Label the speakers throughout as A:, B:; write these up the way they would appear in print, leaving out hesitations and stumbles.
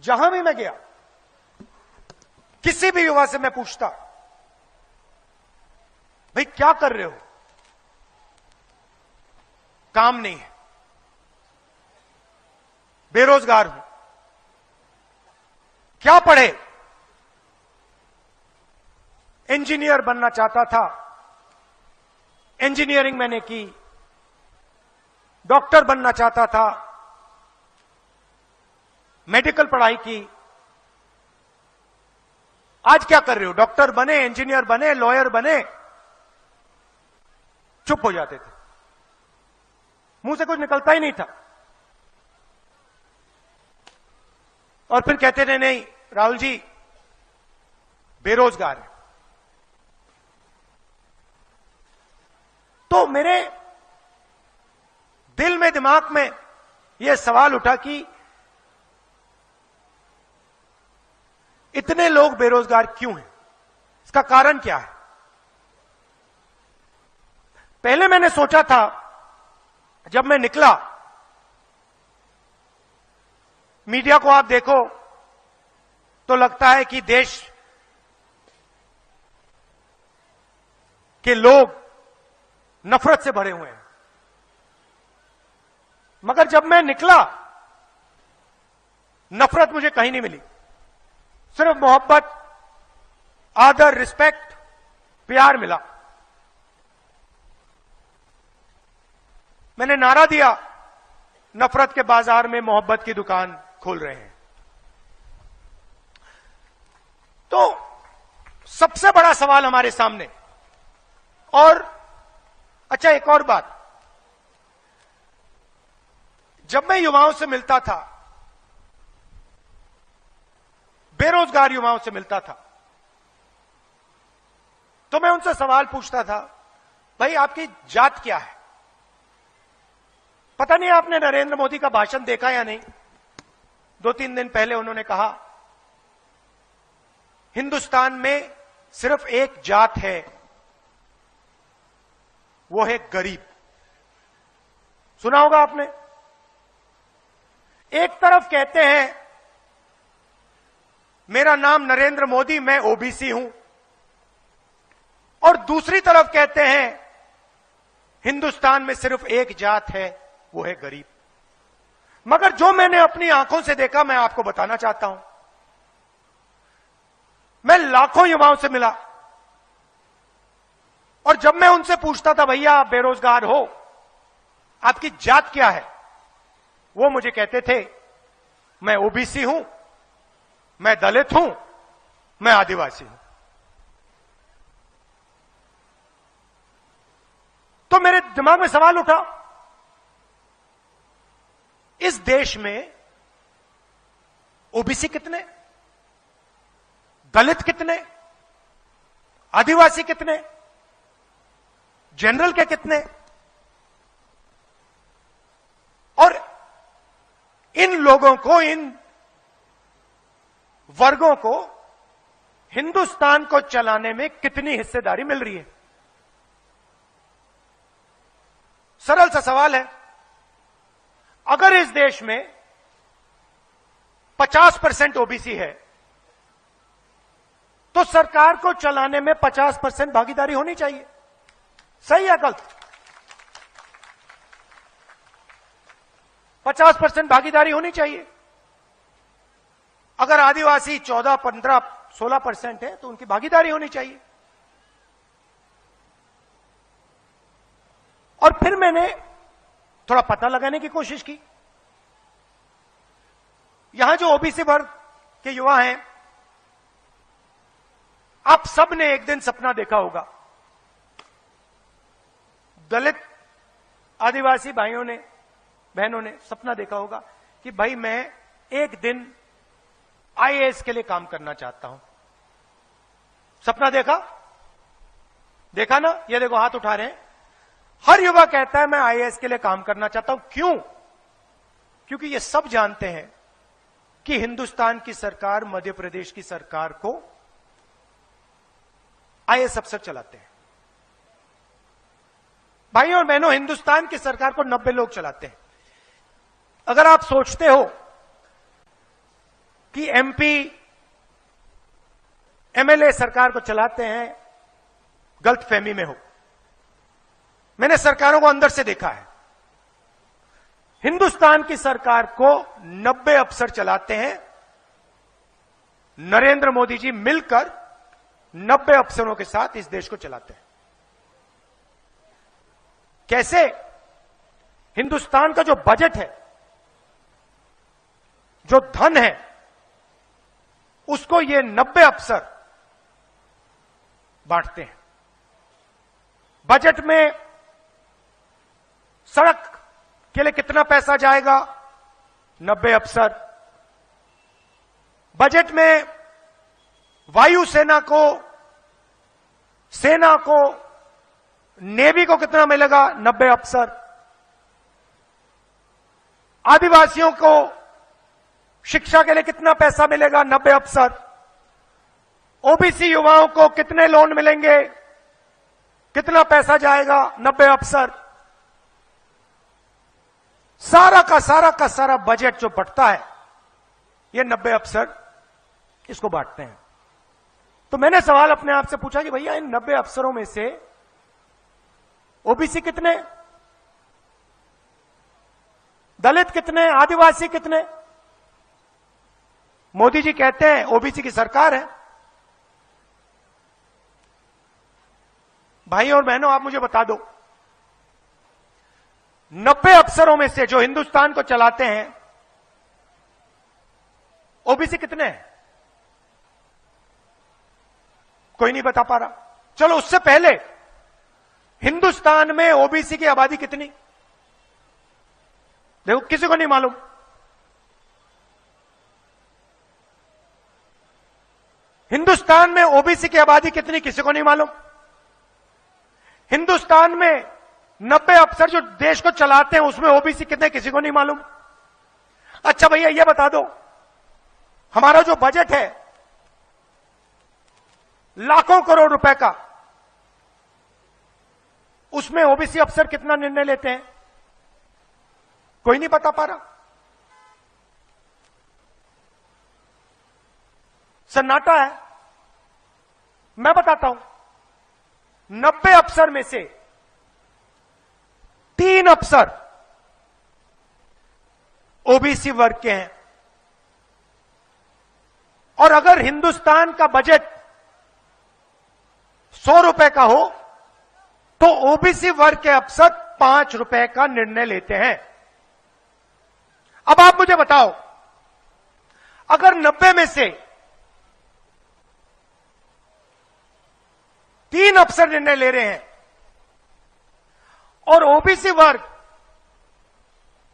A: जहां भी मैं गया, किसी भी युवा से मैं पूछता, भाई क्या कर रहे हो? काम नहीं है, बेरोजगार हूं। क्या पढ़े? इंजीनियर बनना चाहता था, इंजीनियरिंग मैंने की। डॉक्टर बनना चाहता था, मेडिकल पढ़ाई की। आज क्या कर रहे हो? डॉक्टर बने, इंजीनियर बने, लॉयर बने, चुप हो जाते थे, मुंह से कुछ निकलता ही नहीं था। और फिर कहते थे नहीं राहुल जी बेरोजगार है। तो मेरे दिल में, दिमाग में यह सवाल उठा कि इतने लोग बेरोजगार क्यों हैं? इसका कारण क्या है? पहले मैंने सोचा था, जब मैं निकला, मीडिया को आप देखो तो लगता है कि देश के लोग नफरत से भरे हुए हैं, मगर जब मैं निकला नफरत मुझे कहीं नहीं मिली। सिर्फ मोहब्बत, आदर, रिस्पेक्ट, प्यार मिला। मैंने नारा दिया, नफरत के बाजार में मोहब्बत की दुकान खोल रहे हैं। तो सबसे बड़ा सवाल हमारे सामने, और अच्छा एक और बात, जब मैं युवाओं से मिलता था, बेरोजगार युवाओं से मिलता था, तो मैं उनसे सवाल पूछता था, भाई आपकी जात क्या है? पता नहीं आपने नरेंद्र मोदी का भाषण देखा या नहीं। 2-3 दिन पहले उन्होंने कहा, हिंदुस्तान में सिर्फ एक जात है, वो है गरीब। सुना होगा आपने। एक तरफ कहते हैं मेरा नाम नरेंद्र मोदी, मैं ओबीसी हूं, और दूसरी तरफ कहते हैं हिंदुस्तान में सिर्फ एक जात है, वो है गरीब। मगर जो मैंने अपनी आंखों से देखा, मैं आपको बताना चाहता हूं। मैं लाखों युवाओं से मिला, और जब मैं उनसे पूछता था, भैया आप बेरोजगार हो, आपकी जात क्या है, वो मुझे कहते थे मैं ओबीसी हूं, मैं दलित हूं, मैं आदिवासी हूं। तो मेरे दिमाग में सवाल उठा, इस देश में ओबीसी कितने, दलित कितने, आदिवासी कितने, जनरल के कितने, और इन लोगों को, इन वर्गों को हिंदुस्तान को चलाने में कितनी हिस्सेदारी मिल रही है? सरल सा सवाल है। अगर इस देश में 50% ओबीसी है, तो सरकार को चलाने में 50% भागीदारी होनी चाहिए। सही या गलत? 50% भागीदारी होनी चाहिए। अगर आदिवासी 14, 15, 16% है, तो उनकी भागीदारी होनी चाहिए। और फिर मैंने थोड़ा पता लगाने की कोशिश की। यहां जो ओबीसी वर्ग के युवा हैं, आप सब ने एक दिन सपना देखा होगा, दलित आदिवासी भाइयों ने, बहनों ने सपना देखा होगा कि भाई मैं एक दिन आईएएस के लिए काम करना चाहता हूं। सपना देखा? देखा ना? ये देखो हाथ उठा रहे हैं। हर युवा कहता है मैं आईएएस के लिए काम करना चाहता हूं। क्यों? क्योंकि ये सब जानते हैं कि हिंदुस्तान की सरकार, मध्य प्रदेश की सरकार को आईएएस अफसर चलाते हैं। भाइयों और बहनों, हिंदुस्तान की सरकार को 90 लोग चलाते हैं। अगर आप सोचते हो कि एमपी एमएलए सरकार को चलाते हैं गलतफहमी में हो। मैंने सरकारों को अंदर से देखा है। हिंदुस्तान की सरकार को 90 अफसर चलाते हैं। नरेंद्र मोदी जी मिलकर 90 अफसरों के साथ इस देश को चलाते हैं। कैसे? हिंदुस्तान का जो बजट है, जो धन है, उसको ये 90 अफसर बांटते हैं। बजट में सड़क के लिए कितना पैसा जाएगा? 90 अफसर। बजट में वायुसेना को, सेना को, नेवी को कितना मिलेगा? 90 अफसर। आदिवासियों को शिक्षा के लिए कितना पैसा मिलेगा? 90 अफसर। ओबीसी युवाओं को कितने लोन मिलेंगे? कितना पैसा जाएगा? 90 अफसर। सारा का सारा बजट जो बढ़ता है, ये 90 अफसर इसको बांटते हैं। तो मैंने सवाल अपने आप से पूछा कि भैया इन 90 अफसरों में से ओबीसी कितने, दलित कितने, आदिवासी कितने? मोदी जी कहते हैं ओबीसी की सरकार है। भाई और बहनों, आप मुझे बता दो, 90 अफसरों में से जो हिंदुस्तान को चलाते हैं, ओबीसी कितने हैं? कोई नहीं बता पा रहा। चलो उससे पहले हिंदुस्तान में ओबीसी की आबादी कितनी? देखो, किसी को नहीं मालूम। हिंदुस्तान में ओबीसी की आबादी कितनी, किसी को नहीं मालूम। हिंदुस्तान में 90 अफसर जो देश को चलाते हैं, उसमें ओबीसी कितने, किसी को नहीं मालूम। अच्छा भैया ये बता दो, हमारा जो बजट है लाखों करोड़ रुपए का, उसमें ओबीसी अफसर कितना निर्णय लेते हैं? कोई नहीं बता पा रहा। सन्नाटा है। मैं बताता हूं, 90 अफसर में से 3 अफसर ओबीसी वर्ग के हैं। और अगर हिंदुस्तान का बजट 100 रुपए का हो, तो ओबीसी वर्ग के अफसर 5 रुपए का निर्णय लेते हैं। अब आप मुझे बताओ, अगर 90 में से 3 अफसर निर्णय ले रहे हैं और ओबीसी वर्ग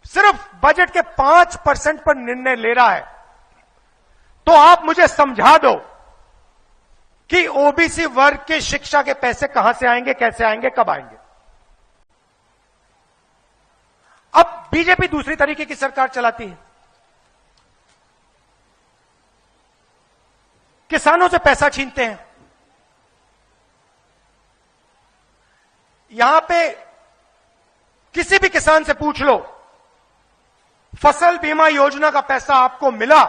A: सिर्फ बजट के 5% पर निर्णय ले रहा है, तो आप मुझे समझा दो कि ओबीसी वर्ग की शिक्षा के पैसे कहां से आएंगे, कैसे आएंगे, कब आएंगे? अब बीजेपी दूसरी तरीके की सरकार चलाती है। किसानों से पैसा छीनते हैं। यहां पे किसी भी किसान से पूछ लो, फसल बीमा योजना का पैसा आपको मिला?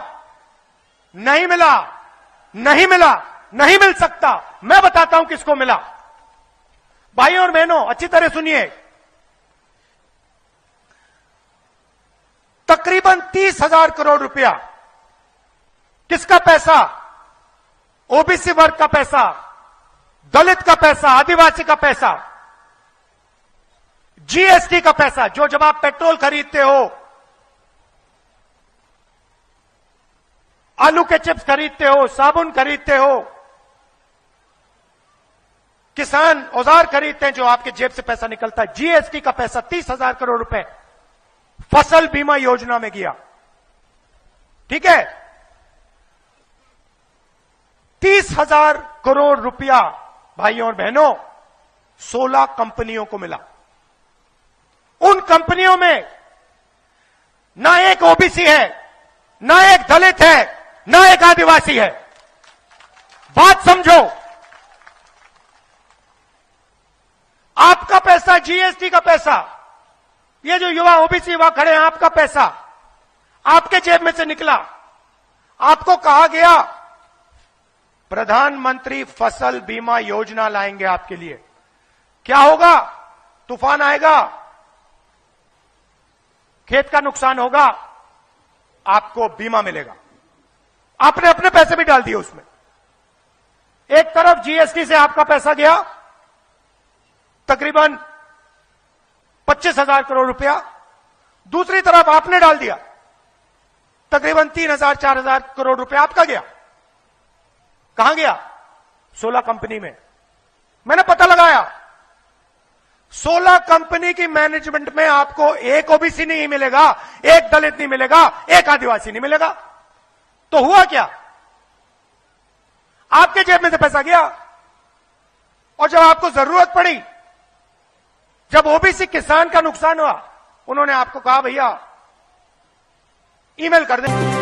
A: नहीं मिला, नहीं मिला, नहीं मिल सकता। मैं बताता हूं किसको मिला। भाइयों और बहनों, अच्छी तरह सुनिए। तकरीबन 30,000 करोड़ रुपया किसका पैसा? ओबीसी वर्ग का पैसा, दलित का पैसा, आदिवासी का पैसा, जीएसटी का पैसा। जो जब आप पेट्रोल खरीदते हो, आलू के चिप्स खरीदते हो, साबुन खरीदते हो, किसान औजार खरीदते हैं, जो आपके जेब से पैसा निकलता है, जीएसटी का पैसा 30,000 करोड़ रुपए फसल बीमा योजना में गया। ठीक है, 30,000 करोड़ रुपया भाइयों और बहनों 16 कंपनियों को मिला। उन कंपनियों में ना एक ओबीसी है, ना एक दलित है, ना एक आदिवासी है। बात समझो। आपका पैसा, जीएसटी का पैसा, ये जो युवा ओबीसी युवा खड़े हैं, आपका पैसा आपके जेब में से निकला। आपको कहा गया प्रधानमंत्री फसल बीमा योजना लाएंगे आपके लिए। क्या होगा? तूफान आएगा, खेत का नुकसान होगा, आपको बीमा मिलेगा। आपने अपने पैसे भी डाल दिए उसमें। एक तरफ जीएसटी से आपका पैसा गया तकरीबन 25,000 करोड़ रुपया, दूसरी तरफ आपने डाल दिया तकरीबन 3,000-4,000 करोड़ रुपया आपका गया। कहां गया? 16 कंपनी में। मैंने पता लगाया 16 कंपनी की मैनेजमेंट में आपको एक ओबीसी नहीं मिलेगा, एक दलित नहीं मिलेगा, एक आदिवासी नहीं मिलेगा। तो हुआ क्या? आपके जेब में से पैसा गया, और जब आपको जरूरत पड़ी, जब ओबीसी किसान का नुकसान हुआ, उन्होंने आपको कहा भैया ईमेल कर दे।